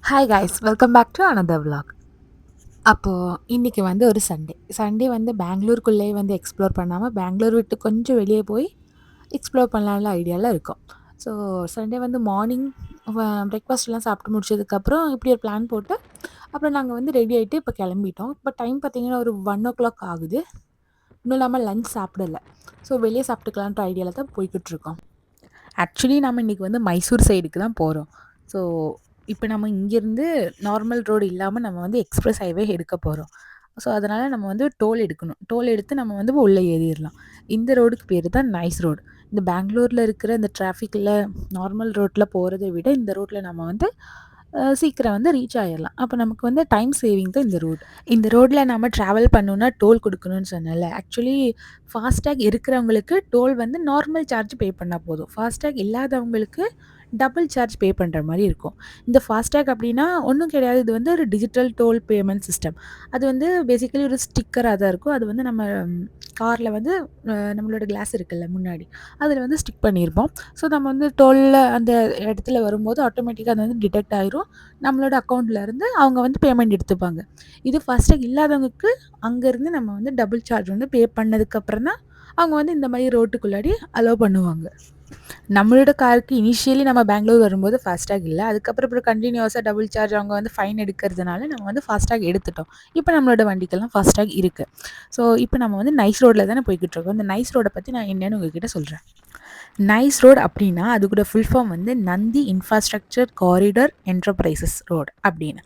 Hi guys, welcome back to another vlog. அப்போது இன்றைக்கி வந்து ஒரு சண்டே வந்து பெங்களூருக்குள்ளேயே வந்து எக்ஸ்ப்ளோர் பண்ணாமல் பெங்களூர் விட்டு கொஞ்சம் வெளியே போய் எக்ஸ்ப்ளோர் பண்ணலாம்ல ஐடியாவில் இருக்கோம். ஸோ சண்டே வந்து மார்னிங் பிரேக்ஃபாஸ்ட்லாம் சாப்பிட்டு முடிச்சதுக்கப்புறம் இப்படி ஒரு பிளான் போட்டு அப்புறம் நாங்கள் வந்து ரெடி ஆகிட்டு இப்போ கிளம்பிட்டோம். இப்போ டைம் பார்த்திங்கன்னா ஒரு 1 o'clock ஆகுது. இன்னும் இல்லாமல் லஞ்ச் சாப்பிடல. ஸோ வெளியே சாப்பிட்டுக்கலான்ற ஐடியாவில் தான் போய்கிட்டுருக்கோம். ஆக்சுவலி நம்ம இன்றைக்கி வந்து மைசூர் சைடுக்கு தான் போகிறோம். ஸோ இப்போ நம்ம இங்கேருந்து நார்மல் ரோடு இல்லாமல் நம்ம வந்து எக்ஸ்பிரஸ் ஹைவே எடுக்க போகிறோம். ஸோ அதனால் நம்ம வந்து டோல் எடுக்கணும். டோல் எடுத்து நம்ம வந்து உள்ளே ஏறிடலாம். இந்த ரோடுக்கு பேர் தான் நைஸ் ரோடு. இந்த பெங்களூரில் இருக்கிற இந்த டிராஃபிக்கில் நார்மல் ரோட்டில் போகிறத விட இந்த ரோட்டில் நம்ம வந்து சீக்கிரம் வந்து ரீச் ஆயிடலாம். அப்போ நமக்கு வந்து டைம் சேவிங் தான் இந்த ரோடு. இந்த ரோட்டில் நம்ம ட்ராவல் பண்ணணுன்னா டோல் கொடுக்கணும்னு சொன்னேன்ல. ஆக்சுவலி ஃபாஸ்டேக் இருக்கிறவங்களுக்கு டோல் வந்து நார்மல் சார்ஜ் பே பண்ணால் போதும். ஃபாஸ்டேக் இல்லாதவங்களுக்கு டபுள் சார்ஜ் பே பண்ணுற மாதிரி இருக்கும். இந்த ஃபாஸ்டேக் அப்படின்னா ஒன்றும் கிடையாது. இது வந்து ஒரு டிஜிட்டல் டோல் பேமெண்ட் சிஸ்டம். அது வந்து பேசிக்கலி ஒரு ஸ்டிக்கராக தான் இருக்கும். அது வந்து நம்ம காரில் வந்து நம்மளோட கிளாஸ் இருக்குல்ல முன்னாடி, அதில் வந்து ஸ்டிக் பண்ணியிருப்போம். ஸோ நம்ம வந்து டோலில் அந்த இடத்துல வரும்போது ஆட்டோமேட்டிக்காக அது வந்து டிடெக்ட் ஆயிரும். நம்மளோட அக்கௌண்ட்லேருந்து அவங்க வந்து பேமெண்ட் எடுத்துப்பாங்க. இது ஃபாஸ்டேக் இல்லாதவங்களுக்கு அங்கேருந்து நம்ம வந்து டபுள் சார்ஜ் வந்து பே பண்ணதுக்கப்புறம் தான் அவங்க வந்து இந்த மாதிரி ரோட்டுக்குள்ளாடி அலோவ் பண்ணுவாங்க. நம்மளோட காருக்கு இனிஷியலி நம்ம பெங்களூர் வரும்போது ஃபாஸ்டேக் இல்லை. அதுக்கப்புறம் கண்டினியூஸாக டபுள் சார்ஜ் அவங்க வந்து ஃபைன் எடுக்கிறதுனால நம்ம வந்து ஃபாஸ்டேக் எடுத்துட்டோம். இப்போ நம்மளோட வண்டிக்கெல்லாம் ஃபாஸ்டேக் இருக்குது. ஸோ இப்போ நம்ம வந்து நைஸ் ரோட்டில் தானே போய்கிட்டு இருக்கோம். இந்த நைஸ் ரோடை பற்றி நான் என்னென்னு உங்ககிட்ட சொல்கிறேன். நைஸ் ரோடு அப்படின்னா அது கூட ஃபுல் ஃபார்ம் வந்து Nandi infrastructure corridor enterprises road அப்படின்னு.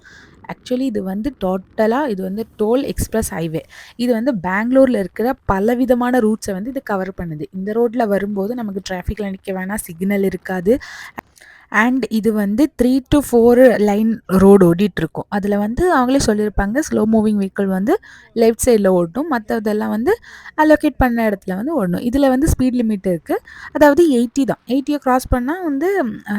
ஆக்சுவலி இது வந்து டோட்டலாக இது வந்து டோல் எக்ஸ்பிரஸ் ஹைவே. இது வந்து பெங்களூரில் இருக்கிற பலவிதமான ரூட்ஸை வந்து இது கவர் பண்ணுது. இந்த ரோட்டில் வரும்போது நமக்கு டிராஃபிக்கில் நிற்க வேணாம், சிக்னல் இருக்காது. அண்ட் இது வந்து 3 to 4 லைன் ரோடு ஓடிட்டுருக்கும். அதில் வந்து அவங்களே சொல்லியிருப்பாங்க ஸ்லோ மூவிங் வெஹிக்கிள் வந்து லெஃப்ட் சைடில் ஓடணும், மற்றதெல்லாம் வந்து அலோகேட் பண்ண இடத்துல வந்து ஓடணும். இதில் வந்து ஸ்பீட் லிமிட் இருக்குது. அதாவது 80 தான். 80யை க்ராஸ் பண்ணால் வந்து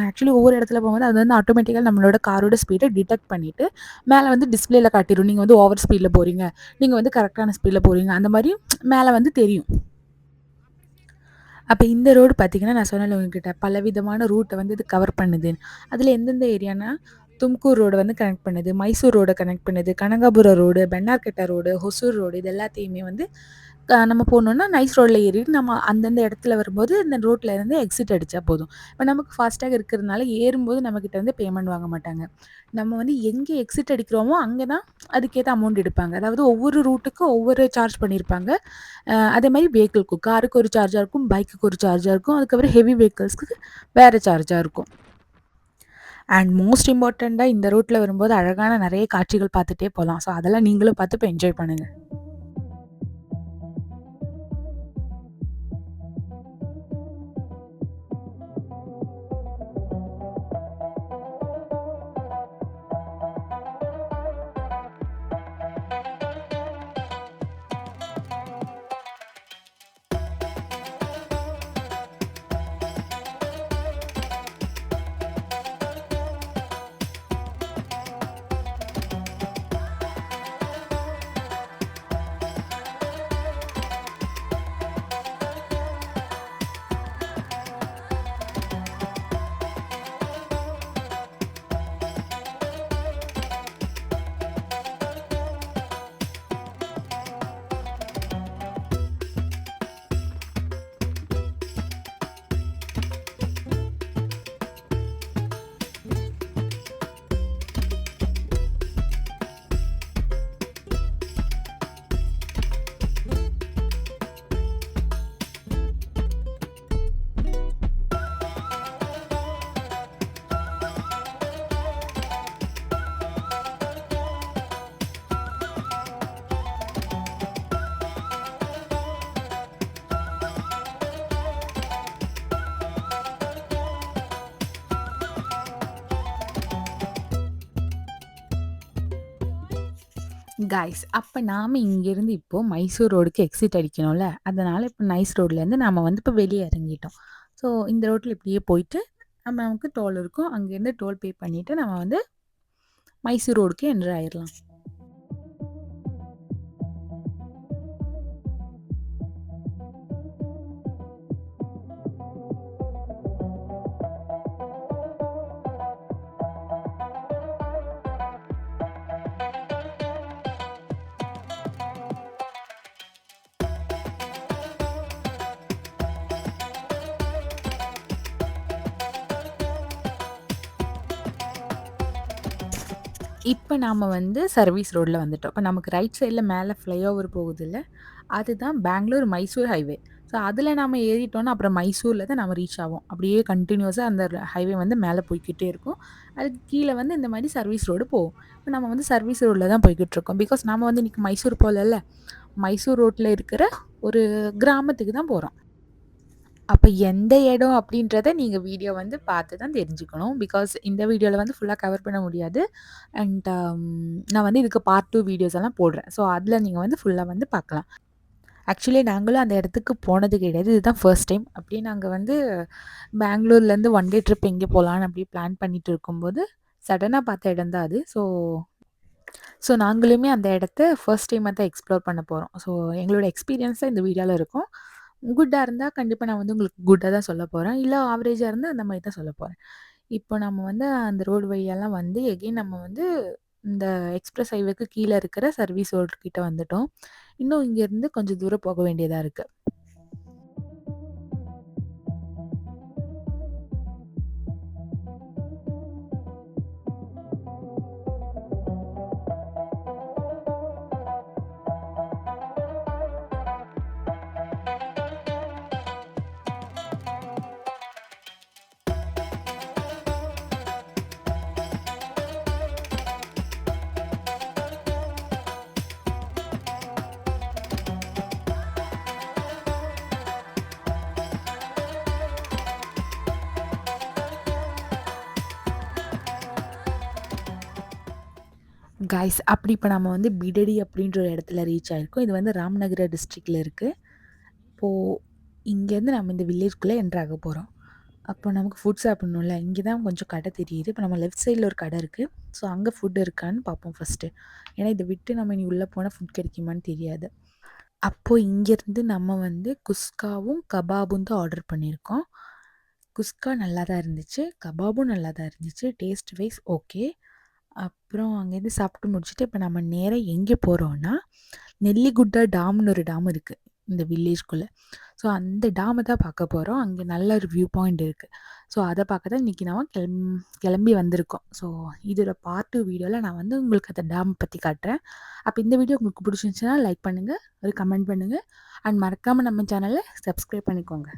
ஆக்சுவலி ஒவ்வொரு இடத்துல போகும்போது அது வந்து ஆட்டோமேட்டிக்காக நம்மளோட காரோட ஸ்பீடை டிடெக்ட் பண்ணிவிட்டு மேலே வந்து டிஸ்பிளேல காட்டிடும். நீங்கள் வந்து ஓவர் ஸ்பீடில் போகிறீங்க, நீங்கள் வந்து கரெக்டான ஸ்பீடில் போகிறீங்க, அந்த மாதிரி மேலே வந்து தெரியும். அப்போ இந்த ரோடு பார்த்திங்கன்னா நான் சொன்னேன்ல உங்ககிட்ட பலவிதமான ரூட்டை வந்து இது கவர் பண்ணுதுன்னு. அதில் எந்தெந்த ஏரியானா தும்கூர் ரோடு வந்து கனெக்ட் பண்ணுது, மைசூர் ரோடை கனெக்ட் பண்ணுது, Kanakapura road, Bannerghatta road, Hosur road, இது எல்லாத்தையுமே வந்து நம்ம போகணுன்னா நைஸ் ரோட்டில் ஏறிட்டு நம்ம அந்தந்த இடத்துல வரும்போது இந்த ரோட்டில் இருந்து எக்ஸிட் அடித்தா போதும். இப்போ நமக்கு ஃபாஸ்ட்டாக இருக்கிறதுனால ஏறும்போது நம்மக்கிட்ட வந்து பேமெண்ட் வாங்க மாட்டாங்க. நம்ம வந்து எங்கே எக்ஸிட் அடிக்கிறோமோ அங்கே தான் அதுக்கேற்ற அமௌண்ட் எடுப்பாங்க. அதாவது ஒவ்வொரு ரூட்டுக்கும் ஒவ்வொரு சார்ஜ் பண்ணியிருப்பாங்க. அதே மாதிரி வெஹிக்கிள்க்கும் காருக்கு ஒரு சார்ஜாக இருக்கும், பைக்குக்கு ஒரு சார்ஜாக இருக்கும், அதுக்கப்புறம் ஹெவி வெஹிக்கிள்ஸ்க்கு வேறு சார்ஜாக இருக்கும். அண்ட் மோஸ்ட் இம்பார்ட்டண்ட்டாக இந்த ரூட்டில் வரும்போது அழகான நிறைய காட்சிகள் பார்த்துட்டே போகலாம். ஸோ அதெல்லாம் நீங்களும் பார்த்து இப்போ என்ஜாய் பண்ணுங்கள். கைஸ், அப்போ நாம் இங்கேருந்து இப்போது மைசூர் ரோடுக்கு எக்ஸிட் அடிக்கணும்ல, அதனால் இப்போ நைஸ் ரோட்லேருந்து நம்ம வந்து இப்போ வெளியே இறங்கிட்டோம். ஸோ இந்த ரோட்டில் இப்படியே போயிட்டு நமக்கு டோல் இருக்கும். அங்கேருந்து டோல் பே பண்ணிவிட்டு நம்ம வந்து மைசூர் ரோடுக்கு என்ட்ரு ஆயிடலாம். இப்ப நாம வந்து சர்வீஸ் ரோட்ல வந்துட்டோம். இப்ப நமக்கு ரைட் சைட்ல மேல ஃப்ளைஓவர் போகுதுல்ல, அதுதான் பெங்களூர் மைசூர் ஹைவே. ஸோ அதுல நாம ஏறிட்டோம்னா, அப்புறம் மைசூர்ல தான் நம்ம ரீச் ஆவோம். அப்படியே கன்டினியூஸா அந்த ஹைவே வந்து மேல போய்க்கிட்டே இருக்கும். அதுக்கு கீழ வந்து இந்த மாரி சர்வீஸ் ரோடு போகும். இப்ப நம்ம வந்து சர்வீஸ் ரோட்ல தான் போய்க்கிட்டுருக்கோம். பிகாஸ் நாம வந்து இன்னைக்கு மைசூர் போலல்ல. மைசூர் ரோட்ல இருக்கிற ஒரு கிராமத்துக்கு தான் போறோம். அப்ப எந்த இடம் அப்படின்றத நீங்க வீடியோ வந்து பார்த்து தான் தெரிஞ்சுக்கணும். பிகாஸ் இந்த வீடியோல வந்து ஃபுல்லா கவர் பண்ண முடியாது. அண்ட் நான் வந்து இதுக்கு பார்ட் 2 வீடியோஸ் எல்லாம் போடுறேன். ஸோ அதில நீங்க வந்து ஃபுல்லா வந்து பார்க்கலாம். ஆக்சுவலி நாங்களும் அந்த இடத்துக்கு போனது கிடையாது. இதுதான் ஃபர்ஸ்ட் டைம். அப்படியே நாங்க வந்து பெங்களூர்லேருந்து ஒன் டே ட்ரிப் எங்கே போலான்னு அப்படியே பிளான் பண்ணிட்டு இருக்கும்போது, சடனா பார்த்த இடம் தான் அது. ஸோ நாங்களுமே அந்த இடத்த ஃபர்ஸ்ட் டைமா தான் எக்ஸ்ப்ளோர் பண்ண போறோம். ஸோ எங்களோட எக்ஸ்பீரியன்ஸ் தான் இந்த வீடியோல இருக்கும். குட்டா இருந்தா கண்டிப்பா நான் வந்து உங்களுக்கு குட்டா தான் சொல்லப் போறேன். இல்ல ஆவரேஜா இருந்தா அந்த மாரி தான் சொல்லப் போறேன். இப்போ நம்ம வந்து அந்த ரோடு வழியாலாம் வந்து எகைன் நம்ம வந்து இந்த எக்ஸ்பிரஸ் ஹைவேக்கு கீழ இருக்கிற சர்வீஸ் ரோடு கிட்ட வந்துட்டோம். இன்னும் இங்கேருந்து கொஞ்சம் தூரம் போக வேண்டியதா இருக்கு. கைஸ் அப்படி இப்ப நம்ம வந்து பிடடி அப்படின்ற ஒரு இடத்துல ரீச் ஆயிருக்கோம். இது வந்து ராம்நகர டிஸ்ட்ரிக்ட்ல இருக்கு. இப்போ இங்கேருந்து நம்ம இந்த வில்லேஜ்குள்ள என்டர் ஆக போறோம். அப்போ நமக்கு ஃபுட் சாப்பிடணும்ல. இங்க தான் கொஞ்சம் கடை தெரியுது. இப்போ நம்ம லெஃப்ட் சைட்ல ஒரு கடை இருக்கு. ஸோ அங்க ஃபுட் இருக்கான்னு பார்ப்போம் ஃபர்ஸ்ட்டு. ஏன்னா இத விட்டு நம்ம இனி உள்ள போனா ஃபுட் கிடைக்குமான்னு தெரியாது. அப்போ இங்கேருந்து நம்ம வந்து குஸ்காவும், கபாபும் தான் ஆர்டர் பண்ணியிருக்கோம். குஸ்கா நல்லா தான் இருந்துச்சு. கபாபும் நல்லா தான் இருந்துச்சு. Taste wise okay. அப்புறம் அங்கேருந்து சாப்பிட்டு முடிச்சுட்டு, இப்போ நம்ம நேரா எங்கே போறோம்னா, நெல்லிகுட்டா டாம்னு ஒரு டாம் இருக்கு, இந்த வில்லேஜ்குள்ள. ஸோ அந்த டாம தான் பார்க்க போறோம். அங்கே நல்ல ஒரு வியூ பாயிண்ட் இருக்கு. ஸோ அத பார்க்க தான் இன்னைக்கு நாம கிளம்பி வந்திருக்கோம். ஸோ இதோட பார்ட் 2 வீடியோல நான் வந்து உங்களுக்கு அந்த டாம் பத்தி காட்டுறேன். அப்ப இந்த வீடியோ உங்களுக்கு பிடிச்சிருந்துச்சுன்னா லைக் பண்ணுங்க, ஒரு கமெண்ட் பண்ணுங்க. அண்ட் மறக்காம நம்ம சேனல சப்ஸ்கிரைப் பண்ணிக்கோங்க.